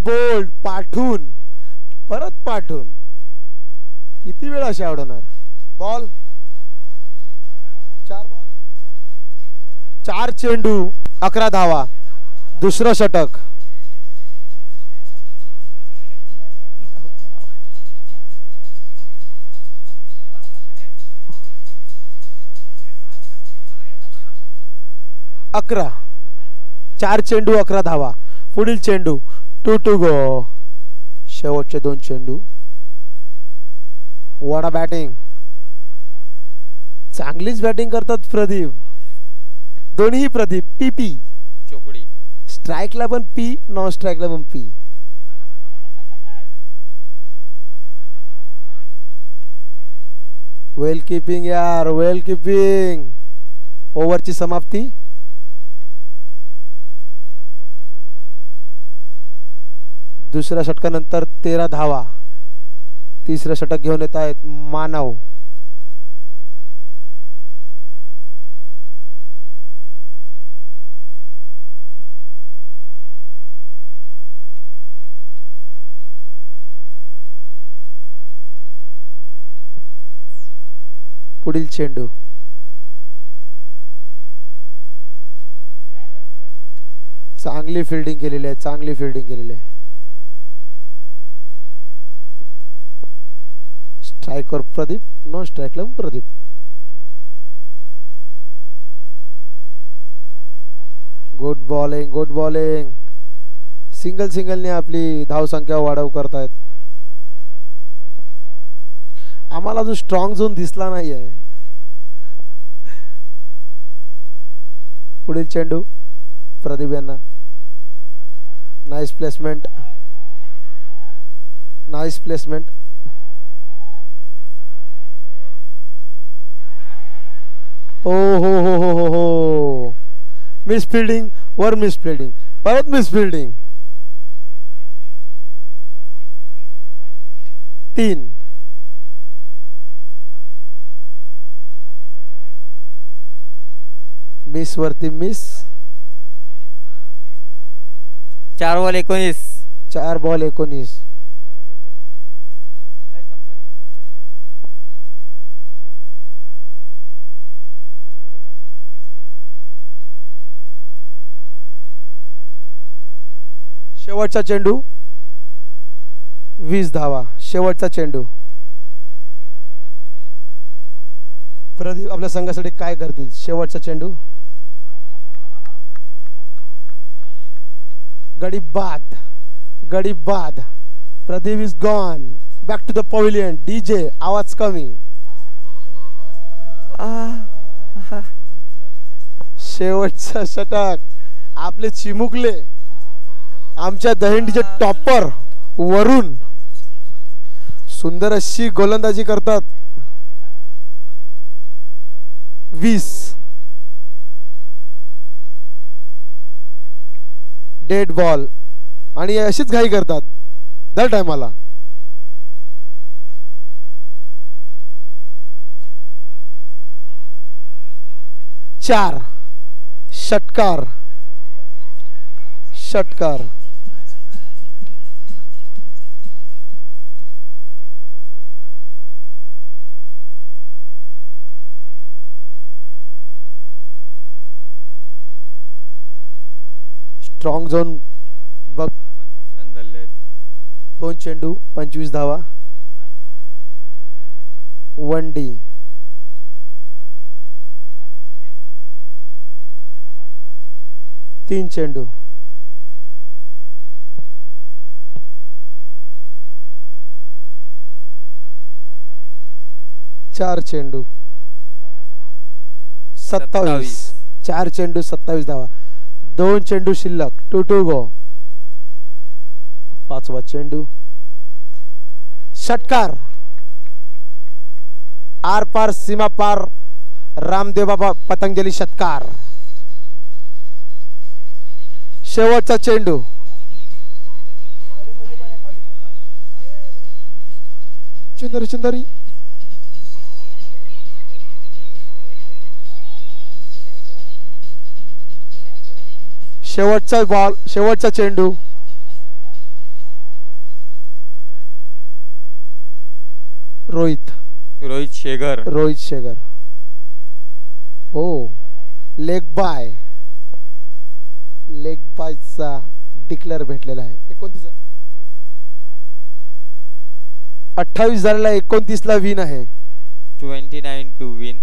Bold पाठून परत पाठून किती वेळा अशी आवडणार. बॉल 4 बॉल 4 चेंडू 11 धावा. दुसरं षटक. अकरा 4 चेंडू 11 धावा. पुढील चेंडू 2 गो. शेवटचे 2 चेंडू. What a batting. चांगलीच बॅटिंग करतात प्रदीप. दोन्ही प्रदीप. पी चोकडी. स्ट्राइकला पण पी, नॉन स्ट्राइकला पण पी. वेल कीपिंग यार, वेल कीपिंग. ओव्हरची समाप्ती. दुसऱ्या षटकानंतर 13 धावा. तिसरं षटक घेऊन येत आहेत मानव. पुढील चेंडू. चांगली फिल्डिंग केलेली आहे, चांगली फिल्डिंग केलेली आहे. स्ट्राइकवर प्रदीप, नॉन स्ट्राइकला Pradeep. Good bowling, good bowling. सिंगलने आपली धावसंख्या वाढव करतायत. आम्हाला जो स्ट्रॉंग झोन दिसला नाहीये. पुढील चेंडू प्रदीप यांना. Nice placement, nice placement. ओ हो. मिस फिल्डिंग वर मिस फिल्डिंग, परत मिस फिल्डिंग. 3 मिस वरती मिस. 4 बॉल 19. 4 बॉल 19. शेवटचा चेंडू 20 धावा. शेवटचा चेंडू. प्रदीप आपल्या संघासाठी काय करतील. शेवटचा चेंडू. गडी बाद. Pradeep is gone. Back to the pavilion. DJ आवाज कमी. शेवटचा षटक. आपले चिमुकले आमच्या दहिंडीचे टॉपर वरून सुंदर अशी गोलंदाजी करतात. 20 डेड बॉल आणि अशीच घाई करतात दर टायमाला. चार षटकार. स्ट्रॉंग झोन बघ. 2 चेंडू 25 धावा. 1 डी. तीन चेंडू. 4 चेंडू 27. 4 चेंडू 27 धावा. 2 चेंडू शिल्लक. 2 गो. 5वा चेंडू. षटकार. आर पार सीमा पार. रामदेव बाबा पतंजली षटकार. शेवटचा चेंडू. चिंदरी शेवटचा बॉल. शेवटचा चेंडू. रोहित रोहित शेगर. रोहित शेगर. हो, लेग बायचा डिक्लेअर भेटलेला आहे. 29 28 झालेला 29 ला विन आहे. 29 to win.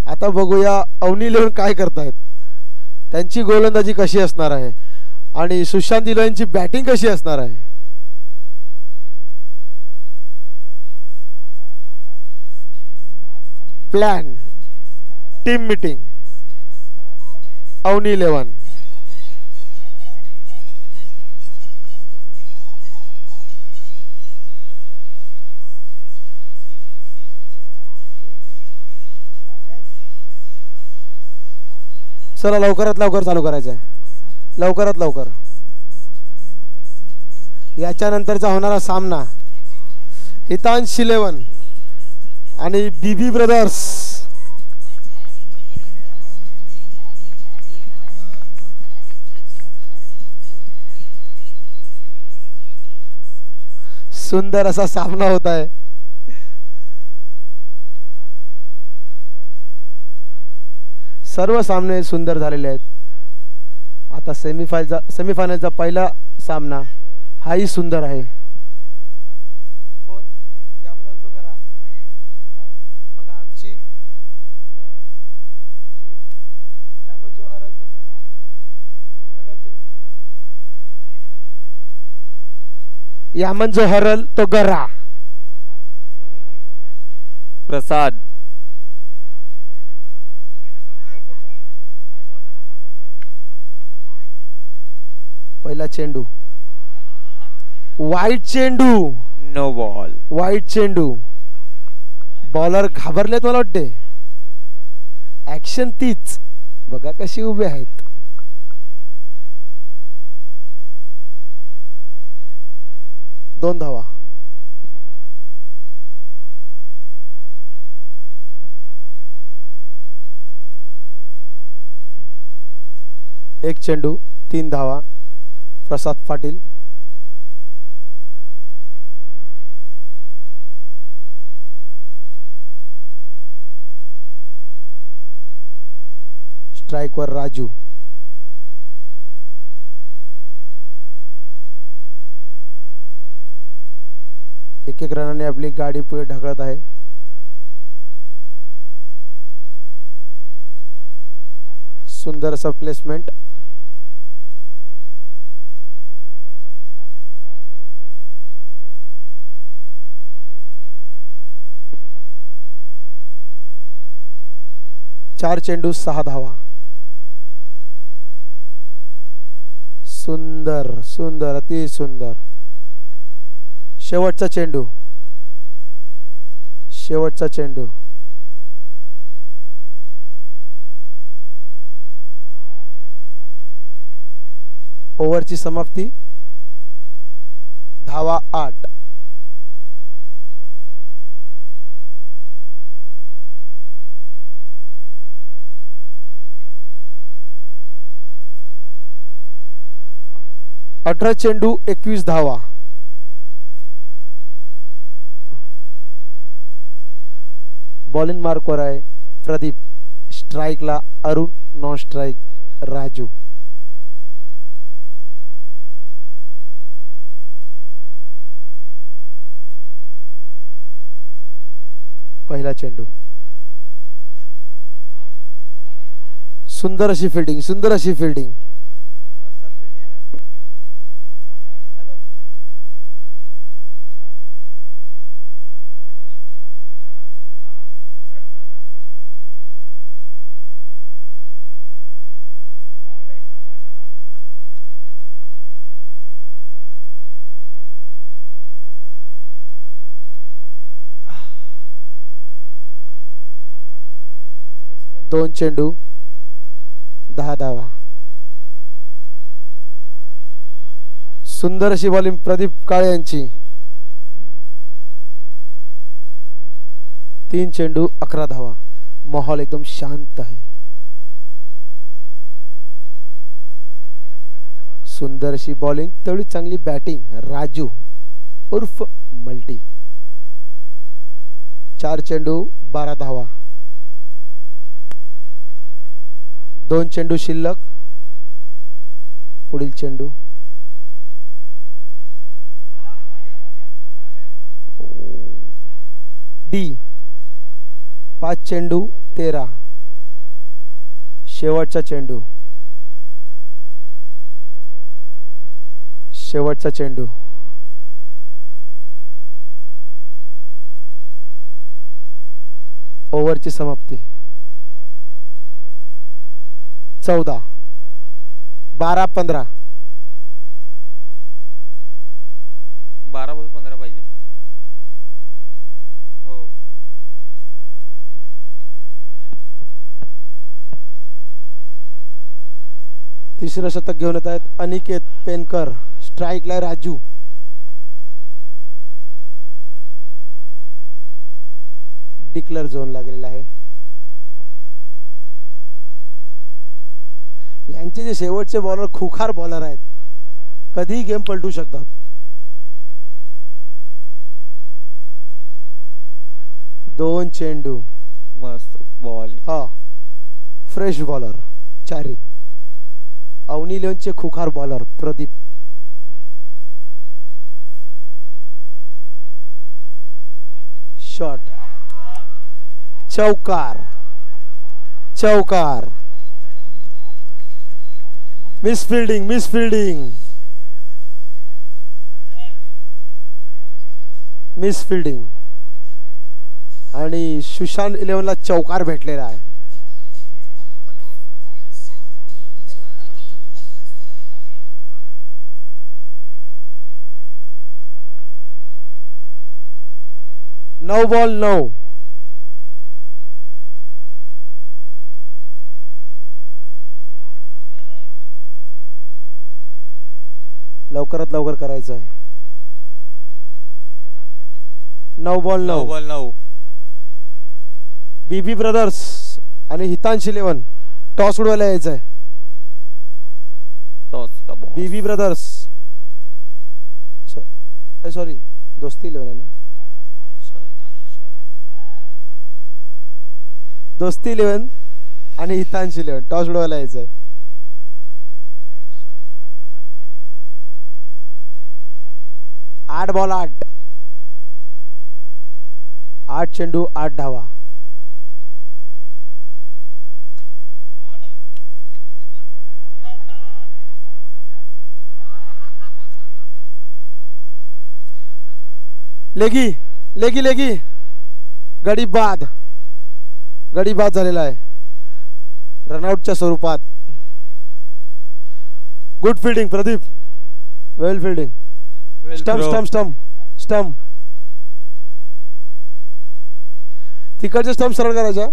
आता बघूया अवनी इलेव्हन काय करतायत, त्यांची गोलंदाजी कशी असणार आहे आणि सुशांत इलेव्हनची बॅटिंग कशी असणार आहे. प्लॅन टीम मीटिंग अवनी इलेव्हन. चला लवकरात लवकर चालू करायचं आहे, लवकरात लवकर. याच्यानंतरचा होणारा सामना हितांश इलेव्हन आणि बीबी ब्रदर्स. सुंदर असा सामना होत आहे. सर्व सामने सुंदर झालेले आहेत. आता सेमीफायनलचा पहिला सामना हाही सुंदर आहे. कोण या म्हणाल तो करा मग आमची जो अरल तो करा यामन जो हरल तो गरा. प्रसाद. पहिला चेंडू वाईट चेंडू. No ball. वाईट चेंडू. बॉलर घाबरलेत मला वाटते. ऍक्शन तीच बघा कशी उभे आहेत. दोन धावा. एक चेंडू 3 धावा. प्रसाद पाटील. स्ट्राइक वर राजू. एक रनाने आपली गाडी पुढे ढकलत आहे. सुंदर असं प्लेसमेंट. चार चेंडू 6 धावा. सुंदर सुंदर अति सुंदर. शेवटचा चेंडू. शेवटचा चेंडू. ओव्हरची समाप्ती. धावा 8. अठरा चेंडू 21 धावा. बॉलिंग मार्कवर आहे प्रदीप. स्ट्राइकला अरुण. Non strike Raju. पहिला चेंडू. सुंदर अशी फिल्डिंग. सुंदर अशी फिल्डिंग. दोन चेंडू 10 धावा. सुंदर अशी बॉलिंग प्रदीप काळे यांची. 3 चेंडू 11 धावा. माहोल एकदम शांत आहे. सुंदर अशी बॉलिंग तेवढी चांगली बॅटिंग. राजू उर्फ मल्टी. 4 चेंडू 12 धावा. 2 चेंडू शिल्लक. पुढील चेंडू. डी. 5 चेंडू 13. शेवटचा चेंडू. शेवटचा चेंडू. ओव्हरची समाप्ती. 14. 12-15. 12-15 पाहिजे. हो. तिसरं शतक घेऊन येत आहेत अनिकेत पेनकर. स्ट्राईकला राजू. डिक्लेअर झोन लागलेला आहे. यांचे जे शेवटचे बॉलर खुखार बॉलर आहेत, कधीही गेम पलटू शकतात. दोन चेंडू. मस्त बॉल. हा फ्रेश बॉलर चारी. Avani लेवनचे cooker bowler Pradeep. Shot. चौकार. चौकार. Miss fielding. Miss fielding. Miss fielding. आणि सुशांत 11ला चौकार भेटलेला आहे. नऊ बॉल 9. लवकरात लवकर करायचं आहे. 9 बॉल 9. बीबी ब्रदर्स आणि हितांश 11 टॉस उडवायला यायचं आहे. टॉस का बॉल. बीबी ब्रदर्स सॉरी दोस्ती 11 है ना. दोस्ती 11 आणि हितांश 11 टॉस उडवायला यायचं आहे. आठ बॉल 8. 8 चेंडू 8 धावा. लेगी लेगी लेगी. गडी बाद. गडी बाद झालेला आहे रनआउटच्या स्वरूपात. Good fielding Pradeep. Well fielding. Stump stump stump stump. तिकडचे स्टंप सरळ करायचा.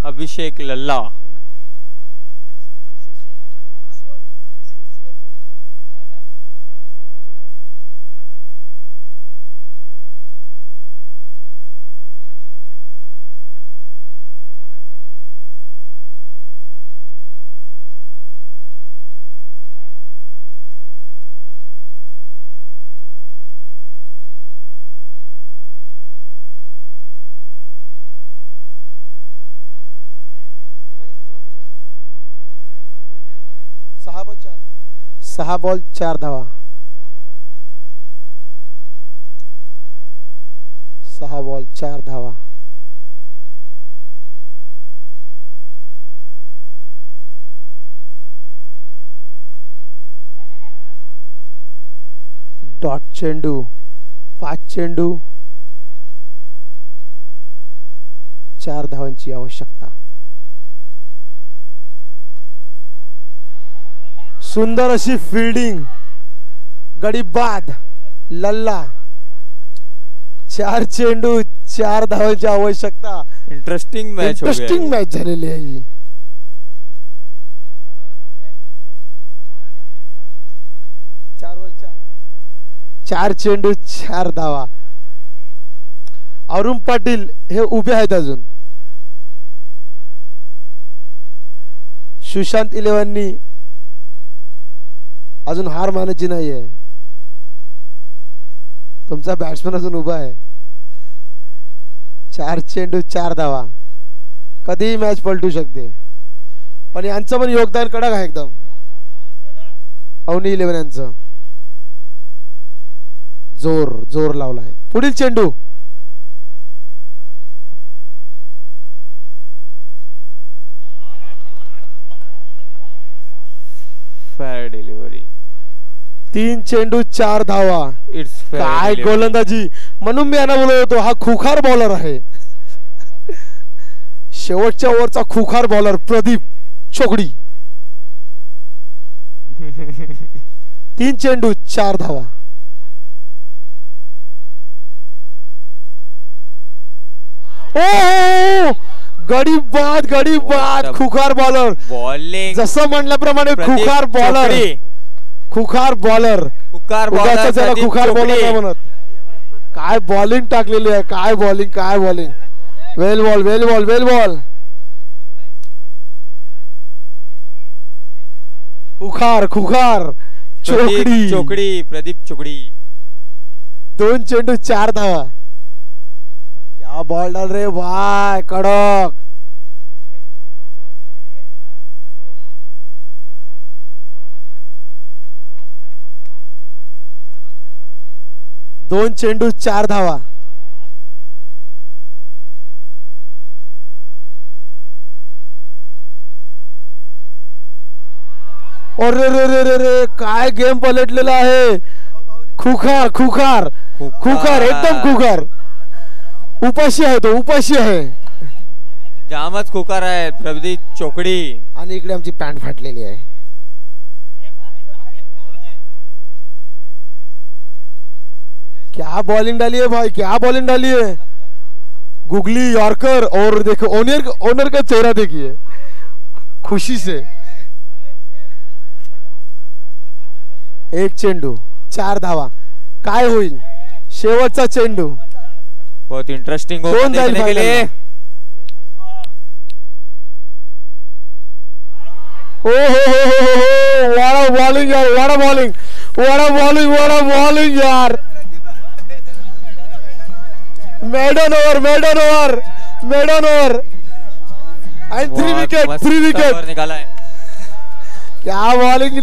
अभिषेक लल्ला. सहा बॉल 4 धावा. 6 बॉल 4 धावा. डॉट चेंडू. 5 चेंडू 4 धावांची आवश्यकता. सुंदर अशी फील्डिंग. गडी बाद. लल्ला. 4 चेंडू 4 धावांची आवश्यकता. इंटरेस्टिंग मॅच इंटरेस्टिंग मॅच झालेली आहे ही. 4 चेंडू 4 धावा. अरुण पाटील हे उभे आहेत अजून. सुशांत 11नी अजून हार मानायची नाहीये. तुमचा बॅट्समन अजून उभा आहे. 4 चेंडू 4 धावा. कधीही मॅच पलटू शकते, पण यांचं पण योगदान कडक आहे एकदम. अवनी 11 यांचं जोर लावलाय. पुढील चेंडू फेअर डिलिव्हरी. 3 चेंडू 4 धावा. इट्स काय गोलंदाजी. म्हणून मी यांना बोलत होतो हा खुखार बॉलर आहे. शेवटच्या ओव्हरचा खुखार बॉलर प्रदीप चोकडी. 3 चेंडू 4 धावा. ओ गडी बाद खुखार बॉलर. बॉलिंग जसं म्हणल्याप्रमाणे खुखार बॉलर. खुखार बॉलर खुखार खुखार बॉलर नाही म्हणत. काय बॉलिंग टाकलेली आहे. काय बॉलिंग. Well ball. खुखार चोकडी प्रदीप चोकडी. 2 चेंडू 4 धावा. क्या बॉल डाल रे भाई कडक. दोन चेंडू 4 धावा. अरे रे काय गेम पलटलेला आहे. खुखार एकदम खुखार. उपाशी आहे तो. जामच खुखार आहे प्रदीप चोकडी. आणि इकडे आमची पॅन्ट फाटलेली आहे. क्या बॉलिंग डाली है भाई. Googly yorker. और देखो ओनर का चेहरा देखिए खुशी से. 1 चेंडू 4 धावा. काय होईल शेवटचा चेंडू. बहुत इंटरेस्टिंग हो कोण जाईल के लिए. ओ हो वाड़ा बॉलिंग यार. Maiden over and 3 wicket. निकाला है. क्या बॉलिंग.